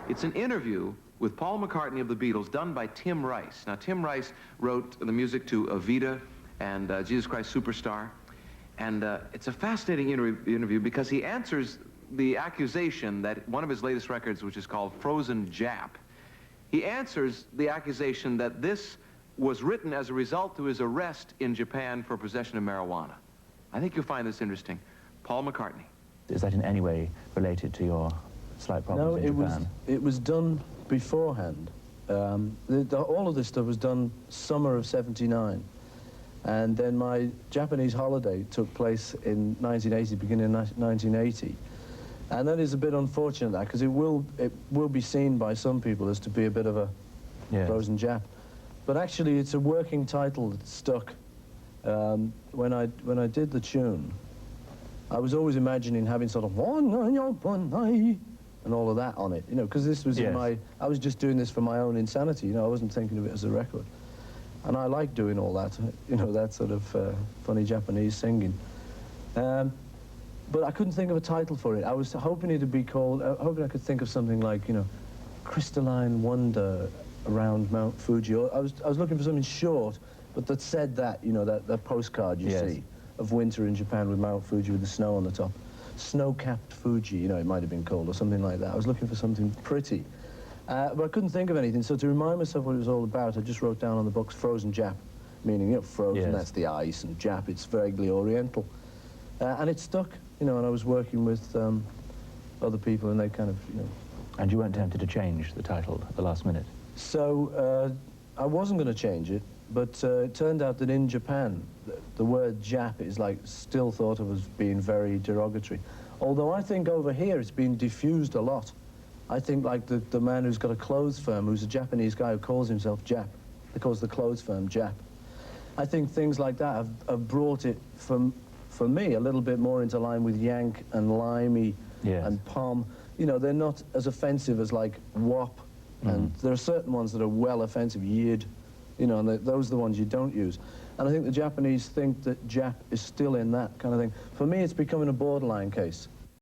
It's an interview with Paul McCartney of the Beatles done by Tim Rice. Now, Tim Rice wrote the music to Evita and Jesus Christ Superstar. And it's a fascinating interview because he answers the accusation that one of his latest records, which is called Frozen Jap, he answers the accusation that this was written as a result of his arrest in Japan for possession of marijuana. I think you'll find this interesting. Paul McCartney. Is that in any way related to your slight problems in Japan? No, it was done beforehand. All of this stuff was done summer of '79. And then my Japanese holiday took place in 1980, beginning of 1980. And that is a bit unfortunate, that, because it will be seen by some people as to be a bit of a Frozen Jap. But actually, it's a working title that stuck. When I did the tune, I was always imagining having sort of one night and all of that on it, you know, because this was I was just doing this for my own insanity, you know, I wasn't thinking of it as a record. And I like doing all that, you know, that sort of funny Japanese singing. But I couldn't think of a title for it. I was hoping it would be called, hoping I could think of something like, you know, Crystalline Wonder Around Mount Fuji. Or I was looking for something short, but that said that, you know, that postcard you see of winter in Japan with Mount Fuji with the snow on the top. Snow-capped Fuji, you know, it might have been called, or something like that. I was looking for something pretty. But I couldn't think of anything, so to remind myself what it was all about, I just wrote down on the box Frozen Jap, meaning, you know, frozen, that's the ice, and Jap, it's vaguely oriental. And it stuck, you know, and I was working with other people, and they kind of, you know... And you weren't tempted to change the title at the last minute? So, I wasn't going to change it, but it turned out that in Japan, the word Jap is, like, still thought of as being very derogatory. Although I think over here it's been diffused a lot. I think, like, the man who's got a clothes firm, who's a Japanese guy who calls himself Jap, he calls the clothes firm Jap. I think things like that have brought it, for me, a little bit more into line with Yank and Limey and Pom. You know, they're not as offensive as, like, Wop, and there are certain ones that are well offensive, Yid, you know, and those are the ones you don't use. And I think the Japanese think that Jap is still in that kind of thing. For me, it's becoming a borderline case.